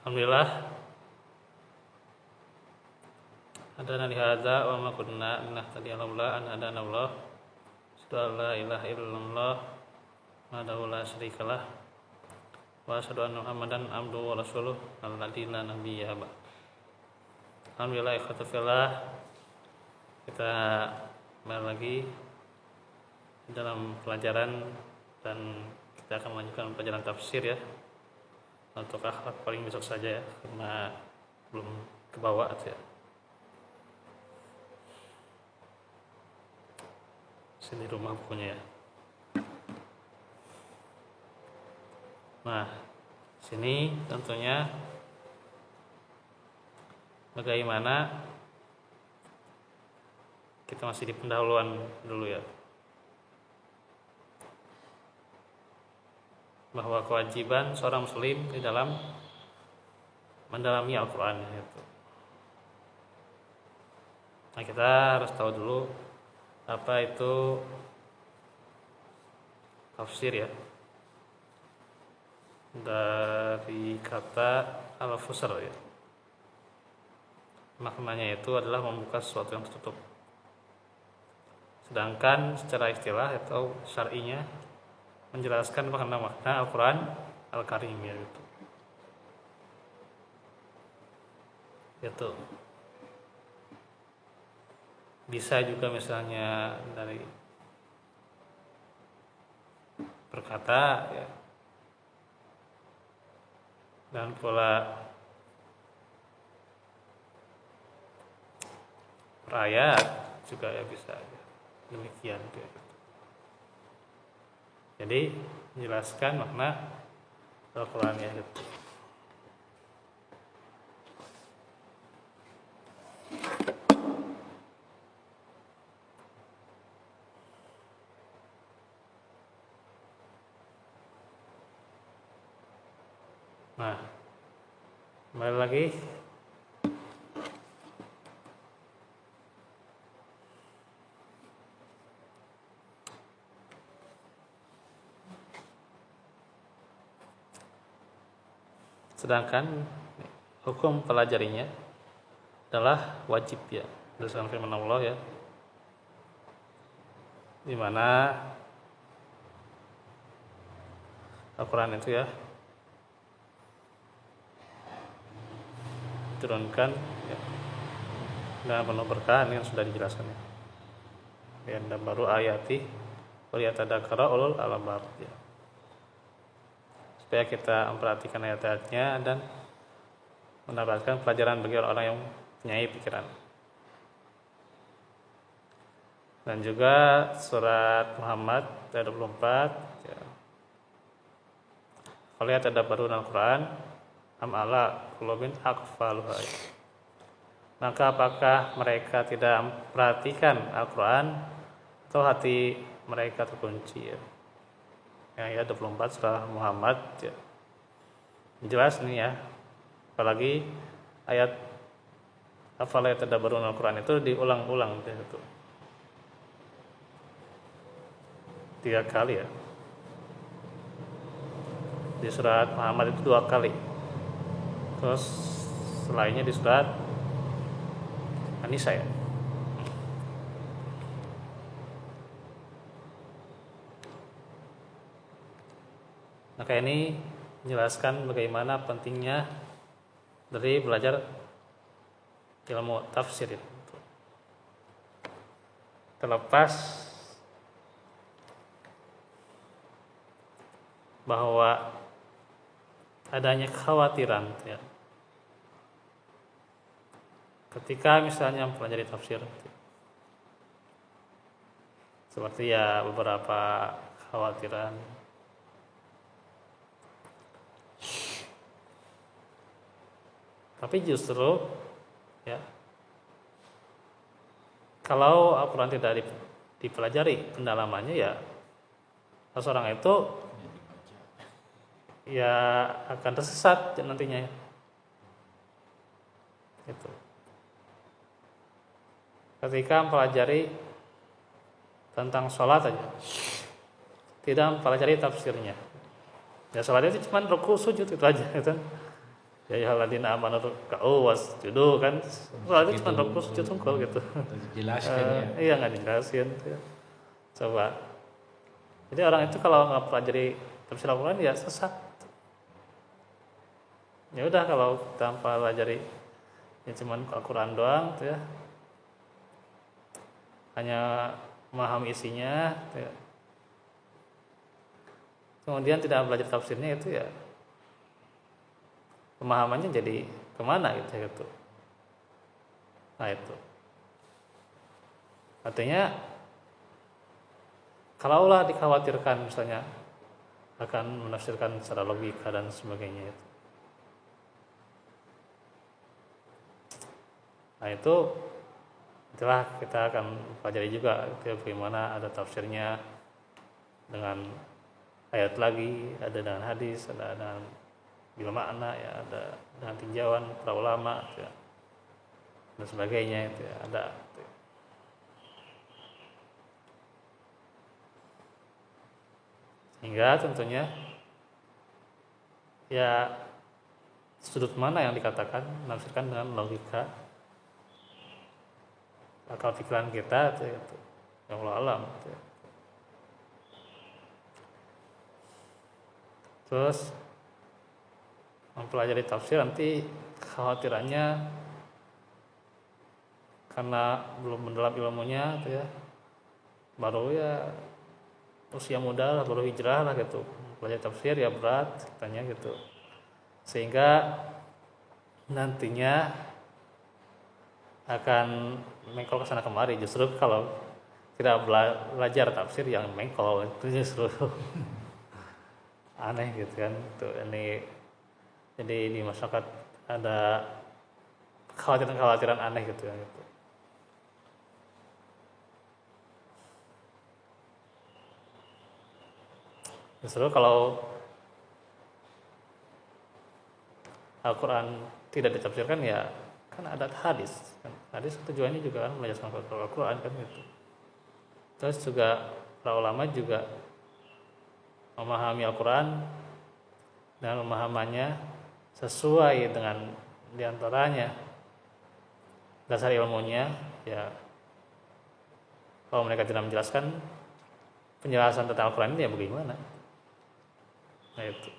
Alhamdulillah hadana li hadza wa ma kunna linahtadiya laula an hadana Allah. Asyhadu an la ilaha illallah wahdahu la syarikalah wa asyhadu anna Muhammadan abduhu wa rasuluh alladzi la nabiyya ba'd. Alhamdulillah ikhwata fillah, kita kembali lagi dalam pelajaran dan kita akan melanjutkan pelajaran tafsir ya. Untuk akhlak paling besok saja ya, karena belum kebawa ya. Sini rumah bukunya ya. Nah, sini tentunya bagaimana kita masih di pendahuluan dulu ya. Bahwa kewajiban seorang muslim di dalam mendalami Al-Quran itu. Nah, kita harus tahu dulu apa itu tafsir ya. Dari kata al-fusr ya. Maknanya itu adalah membuka sesuatu yang tertutup. Sedangkan secara istilah atau syar'inya menjelaskan makna-makna Al-Quran Al-Karim ya itu. Itu bisa juga misalnya dari berkata ya, dan pula perayat juga ya bisa ya. Demikian ya. Jadi menjelaskan makna Al-Quran ya gitu. Nah, kembali lagi sedangkan hukum pelajarinya adalah wajib ya, berdasarkan firman Allah ya, di mana Al-Quran itu ya turunkan ya, dengan penuh berkah yang sudah dijelaskan ya. Dan baru ayati waliyatadzakara ulul albab ya. Supaya kita memperhatikan ayat-ayatnya dan mendapatkan pelajaran bagi orang-orang yang punya pikiran. Dan juga surat Muhammad ayat 24 ya. Waliyatadzakkaruna al-Quran am ala qulubin aqfaluha. Maka apakah mereka tidak memperhatikan Al-Quran atau hati mereka terkunci ya. Ayat 24 surah Muhammad ya. Jelas nih ya. Apalagi ayat afala yatadabbaruna Al-Quran itu diulang-ulang itu. 3 kali ya. Di surat Muhammad itu 2 kali. Terus selainnya di surat An-Nisa ya. Maka ini menjelaskan bagaimana pentingnya dari belajar ilmu tafsir itu. Terlepas bahwa adanya kekhawatiran ya, ketika misalnya mempelajari tafsir seperti ya beberapa kekhawatiran tapi justru ya kalau Al-Quran tidak dipelajari pendalamannya ya seseorang itu ya akan tersesat nantinya itu. Ketika mempelajari tentang sholat aja tidak mempelajari tafsirnya ya sholat itu cuma ruku sujud itu aja gitu. ya ayyuhalladzina amanu ruk'u wasjudu kan soalnya cuma rukuk sujud sungguh gitu. Jelaskan ya. Iya nggak dijelasin ya. Coba jadi orang itu kalau nggak pelajari tafsir Al-Quran ya sesat. Ya udah kalau tanpa pelajari ya cuman Al-Quran doang tuh ya, hanya memahami isinya tuh ya. Kemudian tidak belajar tafsirnya itu ya pemahamannya jadi kemana gitu. Nah itu artinya kalaulah dikhawatirkan misalnya akan menafsirkan secara logika dan sebagainya itu. Nah itulah kita akan pelajari juga itu bagaimana ada tafsirnya dengan ayat lagi, ada dengan hadis, ada dengan bil makna ya, ada dengan tinjauan para ulama ya, dan sebagainya itu ya, ada itu. Sehingga tentunya ya sudut mana yang dikatakan menafsirkan dengan logika akal pikiran kita itu, ya Allah alam itu. Terus mempelajari tafsir nanti kekhawatirannya karena belum mendalam ilmunya itu ya, baru ya usia muda baru hijrah lah gitu, belajar tafsir ya berat katanya gitu, sehingga nantinya akan mengkol kesana kemari. Justru kalau tidak belajar tafsir yang mengkol itu justru aneh gitu kan. Tuh ini jadi di masyarakat ada kekhawatiran aneh gitu ya gitu. Justru kalau Al-Quran tidak ditafsirkan ya kan ada hadis kan. Hadis tujuannya juga kan menjelaskan Al-Quran kan gitu. Terus juga para ulama juga memahami Al-Quran dan memahamannya sesuai dengan diantaranya dasar ilmunya ya. Kalau mereka tidak menjelaskan penjelasan tentang Al-Quran ini ya bagaimana? Nah itu.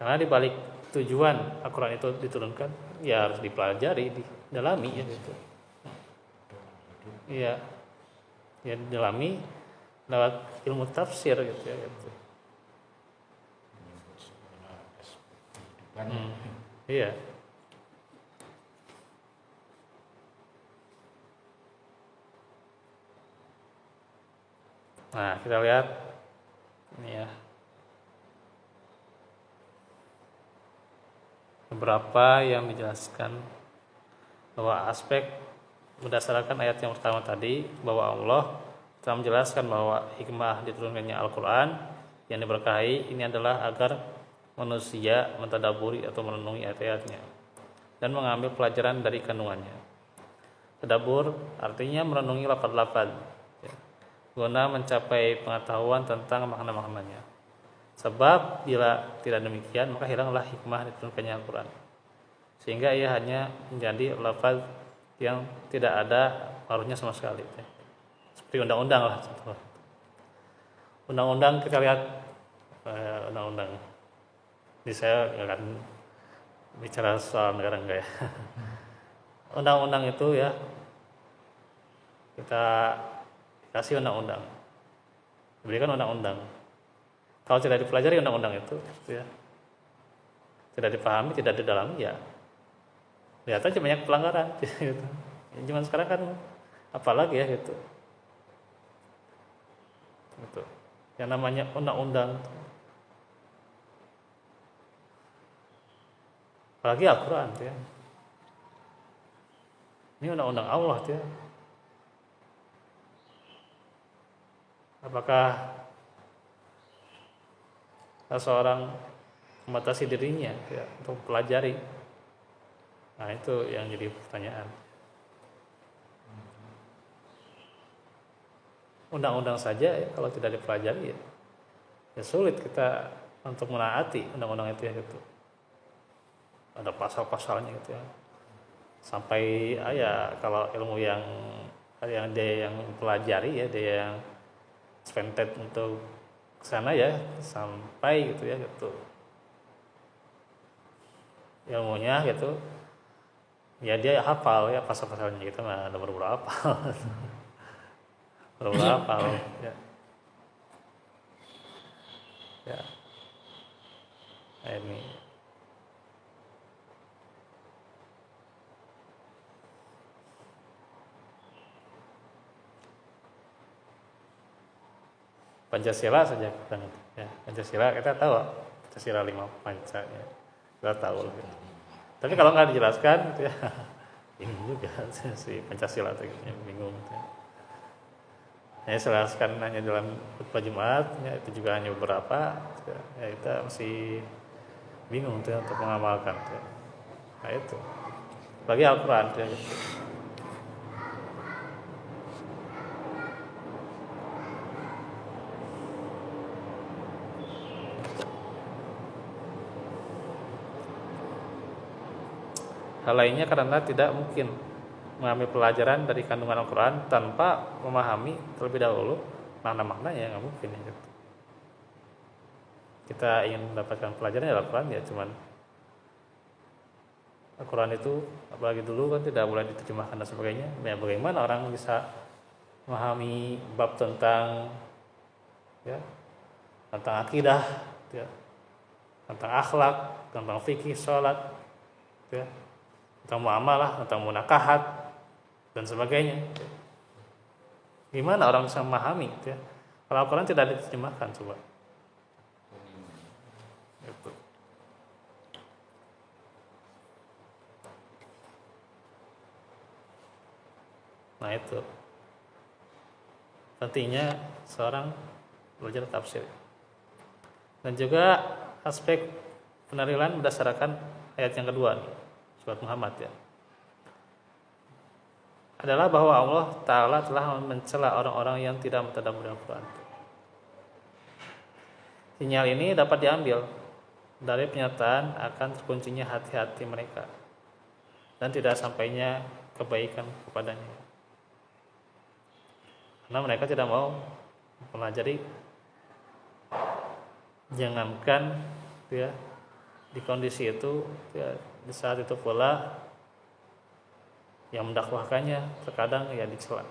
Karena di balik tujuan Al-Quran itu diturunkan ya harus dipelajari, didalami ya gitu. Iya. Ya didalami lewat ilmu tafsir gitu ya gitu. Iya. Nah, kita lihat ini ya. Beberapa yang dijelaskan bahwa aspek berdasarkan ayat yang pertama tadi bahwa Allah telah menjelaskan bahwa hikmah diturunkannya Al-Quran yang diberkahi ini adalah agar manusia mentadaburi atau merenungi ayat-ayatnya dan mengambil pelajaran dari kandungannya. Tadabur artinya merenungi lafaz-lafaz ya, guna mencapai pengetahuan tentang makna-maknanya. Sebab bila tidak demikian maka hilanglah hikmah diturunkannya Al-Quran, sehingga ia hanya menjadi lafaz yang tidak ada paruhnya sama sekali ya. Seperti undang-undang lah contoh. Undang-undang kita lihat undang-undang. Jadi saya nggak akan bicara soal negara enggak ya. Undang-undang itu ya kita kasih undang-undang, berikan undang-undang. Kalau tidak dipelajari undang-undang itu ya, tidak dipahami, tidak didalami ya, lihat aja banyak pelanggaran. Gitu. Zaman sekarang kan apalagi ya gitu. Gitu. Yang namanya undang-undang, apalagi Al-Quran ya. Ini undang-undang Allah ya. Apakah seseorang membatasi dirinya ya, untuk pelajari? Nah itu yang jadi pertanyaan. undang-undang saja ya, kalau tidak dipelajari ya sulit kita untuk menaati undang-undang itu ya gitu. Ada pasal-pasalnya gitu ya. Sampai ya kalau ilmu yang dia yang pelajari ya, dia yang spended untuk kesana ya, sampai gitu ya gitu ilmunya gitu ya, dia hafal ya pasal-pasalnya, kita mah ada beberapa hafal beberapa hafal ya ya. Nah, ini Pancasila saja kan ya, Pancasila kita tahu Pancasila 5 panca ya, kita tahu lah gitu. Tapi kalau nggak dijelaskan gitu ya bingung juga si Pancasila itu gitu, bingung gitu ya. Ya jelaskan hanya dalam khutbah Jumat ya, itu juga hanya beberapa gitu ya, kita masih bingung tuh untuk mengamalkan tuh. Nah itu bagi Al-Quran tuh, gitu. Hal lainnya karena tidak mungkin mengambil pelajaran dari kandungan Al-Quran tanpa memahami terlebih dahulu makna-maknanya, nggak mungkin ya gitu. Kita ingin mendapatkan pelajaran dari Al-Quran ya cuman Al-Quran itu apalagi dulu kan tidak boleh diterjemahkan dan sebagainya. Ya bagaimana orang bisa memahami bab tentang ya tentang akidah ya, tentang akhlak, tentang fikih, sholat ya, tentang muamalah, tentang munakahat dan sebagainya. Gimana orang bisa memahami ya? Kalau Al-Quran tidak diterjemahkan coba. Gitu. Nah itu pentingnya seorang belajar tafsir. Dan juga aspek penarilan berdasarkan ayat yang kedua nih, surat Muhammad ya, adalah bahwa Allah Ta'ala telah mencela orang-orang yang tidak mentadabburi Al-Quran. Sinyal ini dapat diambil dari pernyataan akan terkuncinya hati-hati mereka dan tidak sampainya kebaikan kepadanya, karena mereka tidak mau mempelajari. Jangankan ya di kondisi itu ya, di saat itu pula yang mendakwahkannya terkadang ya dicela.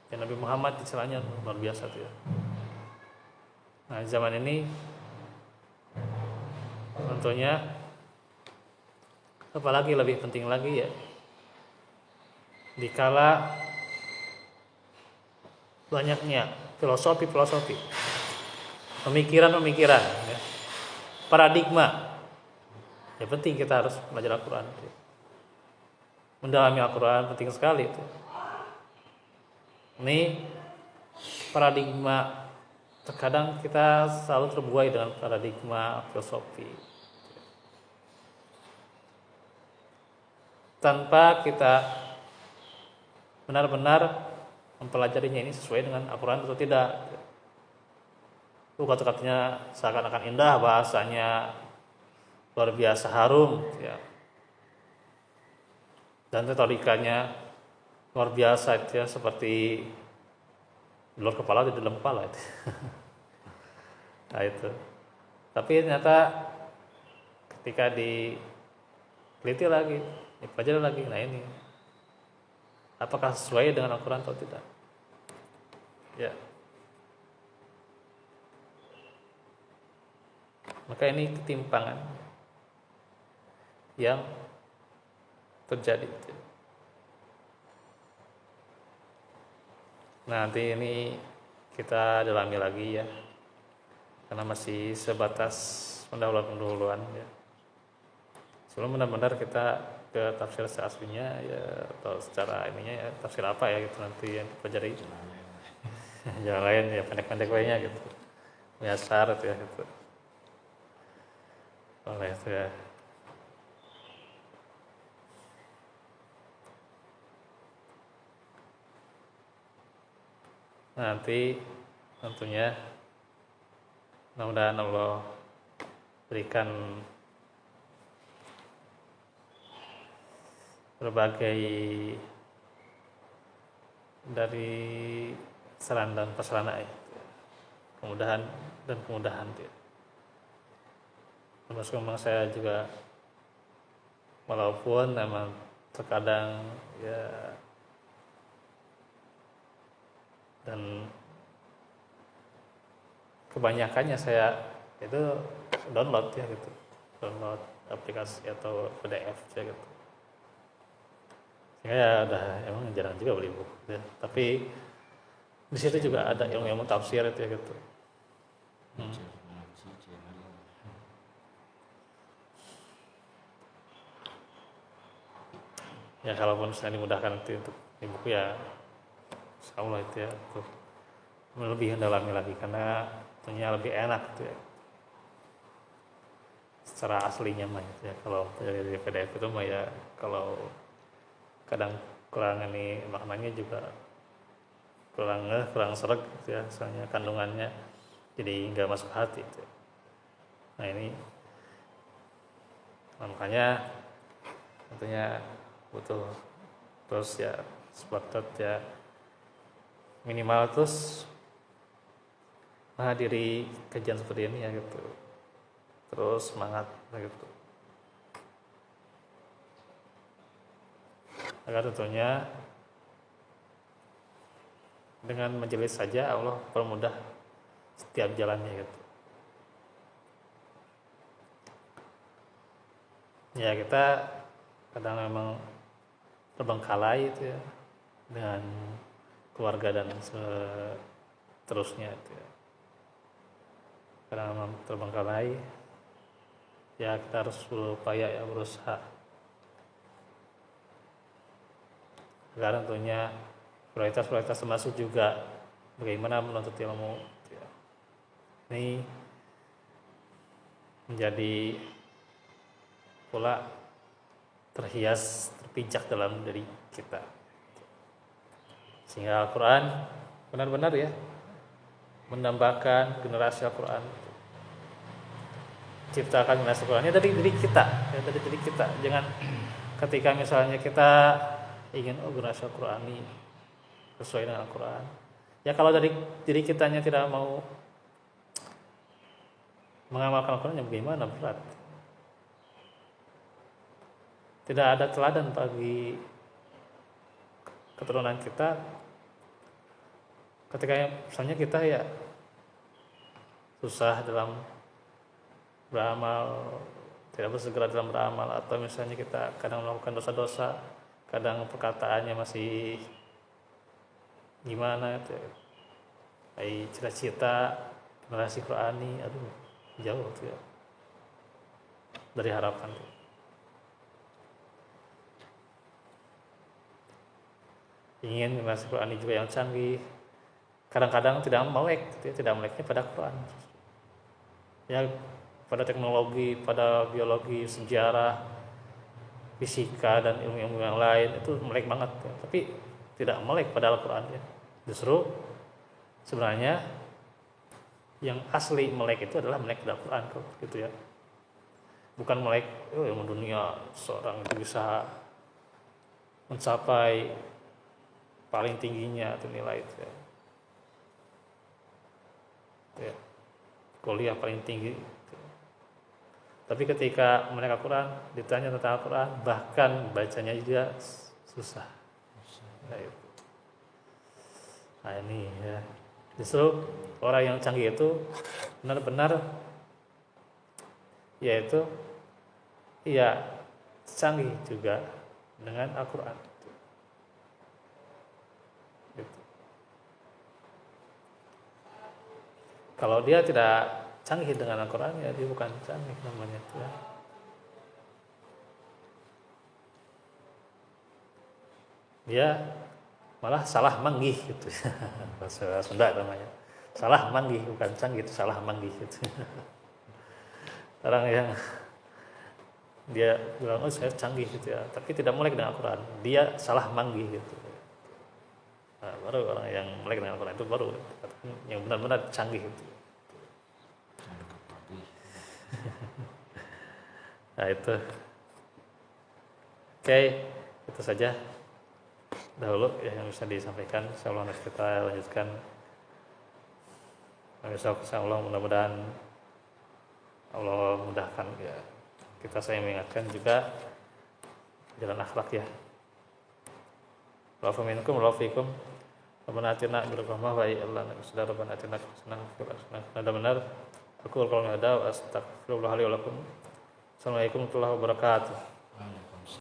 Ya, Nabi Muhammad dicelanya luar biasa tuh ya. Nah zaman ini tentunya apalagi lebih penting lagi ya, dikala banyaknya filosofi, pemikiran ya, paradigma, ya penting kita harus belajar Al-Quran. Mendalami Al-Quran penting sekali itu. Ini paradigma, terkadang kita selalu terbuai dengan paradigma filosofi tanpa kita benar-benar mempelajarinya ini sesuai dengan Al-Quran atau tidak. Kata-katanya seakan-akan indah, bahasanya luar biasa harum ya, dan retorikanya luar biasa itu ya, seperti di luar kepala di dalam kepala itu. Nah itu. Tapi ternyata ketika diteliti lagi, dipelajari lagi, nah ini apakah sesuai dengan Al-Quran atau tidak? Ya. Maka ini ketimpangan yang terjadi. Nah, nanti ini kita dalami lagi ya, karena masih sebatas pendahuluan ya. Sebelum benar-benar kita ke tafsir aslinya ya, atau secara ininya ya, tafsir apa ya gitu nanti yang dipelajari. Jangan lain ya pendek-pendek lainnya gitu. Biasa ya gitu. Oleh itu ya. nanti tentunya mudah-mudahan Allah berikan berbagai dari saran dan prasarana ya, kemudahan dan kemudahan ya. Termasuk memang saya juga walaupun memang terkadang ya dan kebanyakannya saya itu download ya gitu, download aplikasi atau PDF ya gitu. Sehingga ya udah emang jarang juga beli buku ya. Tapi di situ juga ada ilmu tafsir itu ya gitu. Ya kalaupun saya dimudahkan itu untuk di buku ya insya Allah itu ya untuk lebih mendalami lagi karena tentunya lebih enak gitu ya secara aslinya mah gitu ya. Kalau dari PDF itu mah ya kalau kadang kurang ini maknanya juga kurang seret gitu ya, soalnya kandungannya jadi nggak masuk hati gitu. Nah ini makanya tentunya butuh terus ya sepakat ya minimal terus menghadiri kajian seperti ini ya gitu, terus semangat gitu agar tentunya dengan majelis saja Allah permudah setiap jalannya gitu. Ya kita kadang memang terbengkalai itu ya dengan keluarga dan seterusnya itu ya. Kadang memang terbengkalai ya kita harus berupaya ya berusaha agar tentunya prioritas termasuk juga bagaimana menuntut ilmu gitu ya. Ini menjadi pula terhias terpijak dalam diri kita sehingga Al-Quran benar-benar ya menambahkan generasi Al-Quran, ciptakan generasi Al-Qurannya dari diri kita ya, dari diri kita. Jangan ketika misalnya kita ingin generasi Al-Quran ini sesuai dengan Al-Quran ya, kalau dari diri kitanya tidak mau mengamalkan Al-Quran ya bagaimana, berat. Tidak ada teladan bagi keturunan kita ketika misalnya kita ya susah dalam beramal, tidak bersegera dalam beramal, atau misalnya kita kadang melakukan dosa-dosa, kadang perkataannya masih gimana itu kayak cita-cita generasi Qurani aduh jauh tuh ya dari harapan tuh. Ingin generasi Qurani juga yang canggih, kadang-kadang tidak melek gitu ya, tidak meleknya pada Quran ya, pada teknologi, pada biologi, sejarah, fisika dan ilmu-ilmu yang lain itu melek banget ya. Tapi tidak melek pada Al-Quran ya. Justru sebenarnya yang asli melek itu adalah melek pada Al-Quran gitu ya, bukan melek ilmu dunia seorang itu bisa mencapai paling tingginya atau nilai itu ya. Ya, kuliah paling tinggi gitu. Tapi ketika mereka Quran ditanya tentang Al-Quran bahkan bacanya juga susah nah, itu. Nah ini ya justru orang yang canggih itu benar-benar yaitu ya canggih juga dengan Al-Quran gitu. Kalau dia tidak canggih dengan Al-Quran ya dia bukan canggih namanya itu ya. Dia malah salah manggih gitu bahasa Sunda namanya salah manggih, bukan canggih, itu salah manggih gitu. Orang yang dia bilang oh saya canggih gitu ya tapi tidak mulai dengan Al-Quran dia salah manggih gitu. Nah, baru orang yang melek dengan Al-Quran itu baru yang benar-benar canggih itu. Nah itu, oke, itu saja dahulu yang bisa disampaikan. Insyaallah nanti kita lanjutkan besok. Insyaallah mudah-mudahan Allah mudahkan ya. Saya mengingatkan juga jalan akhlak ya. Wa minkum wa fikum. Rabbana atina min rahmah wa Allah sudah Rabbana atina hasanah fil akhirati benar. Aku kalau ada astagfirullah li wa lakum. Assalamualaikum warahmatullahi wabarakatuh.